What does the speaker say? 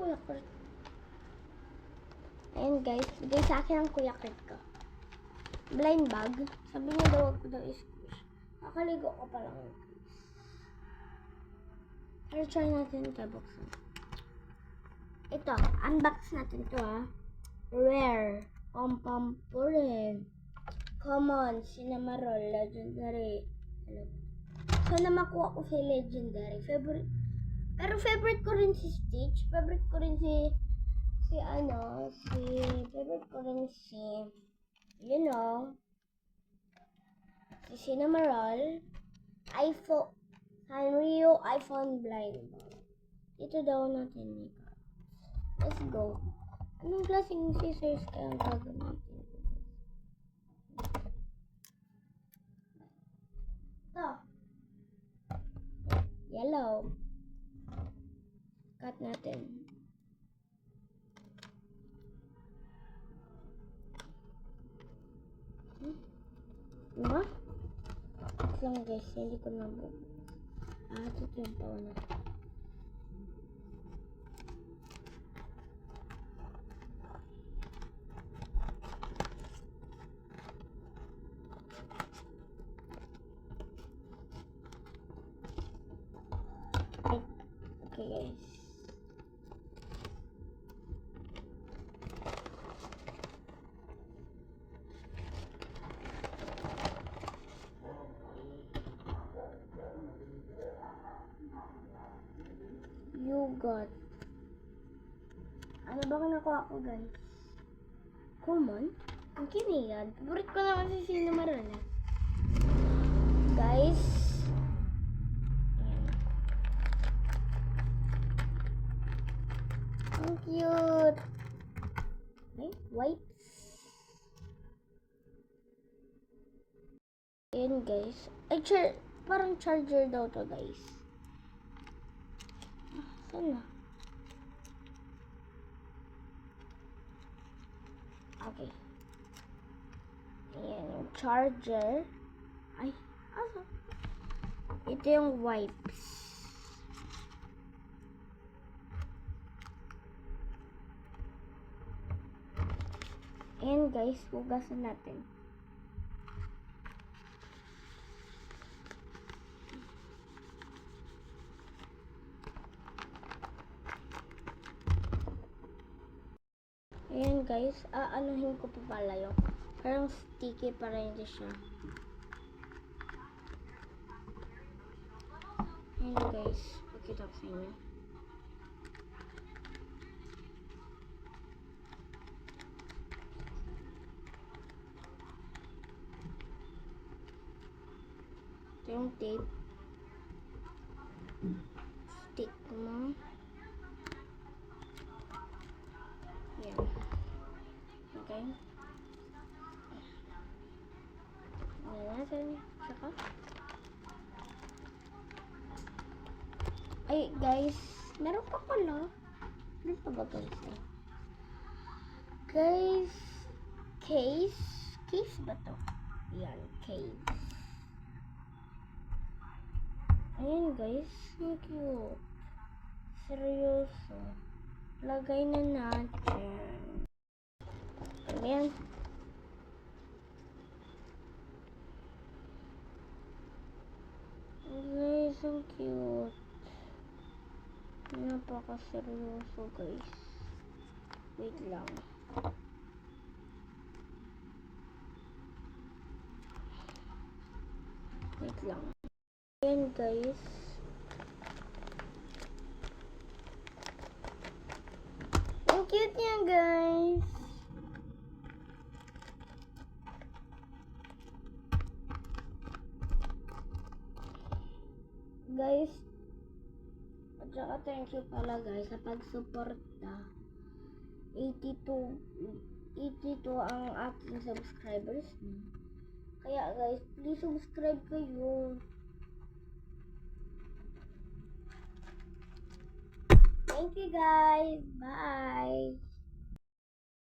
Kuya Kurt? Ayan guys, bigay sa akin ang Kuya Kurt ko. Blind bag. Sabi niya daw ako daw is-squish. Kakaligo ko pa lang guys. Pero try natin ito buksan. Ito, unbox natin ito Rare. Pom-pom-purin. Common. Cinnamoroll. Legendary. Sana makuha ko si Legendary. Pero favorite ko rin si Stitch. Favorite ko rin favorite ko rin si Cinnamoroll. iPhone. Sanrio iPhone blind. Ito daw natin. Let's go. Anong klaseng scissors kaya ang gagamitin? Ito. Yellow. Cut natin. Diba? Ito lang guys, hindi ko nabubukas. Ito yung pauna. Okay guys. You got. Ano ba nakuha ko guys? Common? Ang kiniyad. Favorite ko naman si Cinnamoroll guys. Ang cute. Ay, white. Ayan guys. Ay, parang charger daw to guys. Saan na? Okay. Ayan yung charger. Ay, asa? Ito yung wipes. Ayan guys, hugasan natin. Ayan guys, aanuhin ko pa pala yung parang sticky pa rin siya. Ayan guys, pakita ko sa inyo. Ito yung tape. Stick mo. Ayan. Okay. Ayan natin. Saka. Ay guys, meron pa pala. Ano pa ba guys? Guys, case ba to? Ayan, case. Ayan guys, ang cute. Seryoso. Lagay na natin. Ayan. Guys, ang cute. Napaka-seryoso guys. Wait lang. Wait lang. Ayan guys. Ang cute niya guys. Guys, at saka thank you pala guys sa pag-suporta. 82 ang aking subscribers. Kaya guys, please subscribe kayo. Thank you guys. Bye.